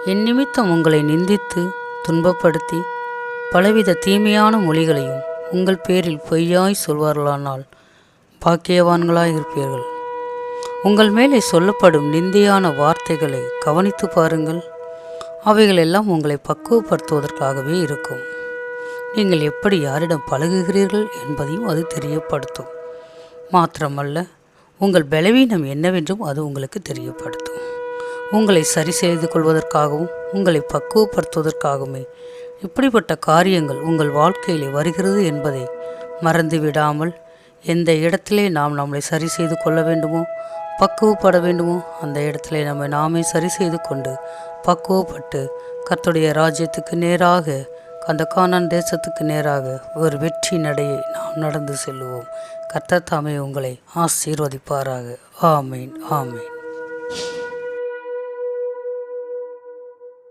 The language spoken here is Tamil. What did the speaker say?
என் நிமித்தம் உங்களை நிந்தித்து துன்பப்படுத்தி பலவித தீமையான மொழிகளையும் உங்கள் பேரில் பொய்யாய் சொல்வார்களானால் பாக்கியவான்களாயிருப்பீர்கள். உங்கள் மேலே சொல்லப்படும் நிந்தையான வார்த்தைகளை கவனித்து பாருங்கள். அவைகளெல்லாம் உங்களை பக்குவப்படுத்துவதற்காகவே இருக்கும். நீங்கள் எப்படி யாரிடம் பழகுகிறீர்கள் என்பதையும் அது தெரியப்படுத்தும். மாத்திரமல்ல, உங்கள் பலவீனம் என்னவென்றும் அது உங்களுக்கு தெரியப்படுத்தும். உங்களை சரி செய்து கொள்வதற்காகவும் உங்களை பக்குவப்படுத்துவதற்காகவுமே இப்படிப்பட்ட காரியங்கள் உங்கள் வாழ்க்கையிலே வருகிறது என்பதை மறந்துவிடாமல், எந்த இடத்திலே நாம் நம்மளை சரி செய்து கொள்ள வேண்டுமோ, பக்குவப்பட வேண்டுமோ, அந்த இடத்திலே நாமே சரி செய்து கொண்டு பக்குவப்பட்டு கர்த்தருடைய ராஜ்யத்துக்கு நேராக, அந்த கானான் தேசத்துக்கு நேராக ஒரு வெற்றி நடையை நாம் நடந்து செல்லுவோம். கர்த்தர் தாமே உங்களை ஆசீர்வதிப்பாராக. ஆமீன், ஆமீன்.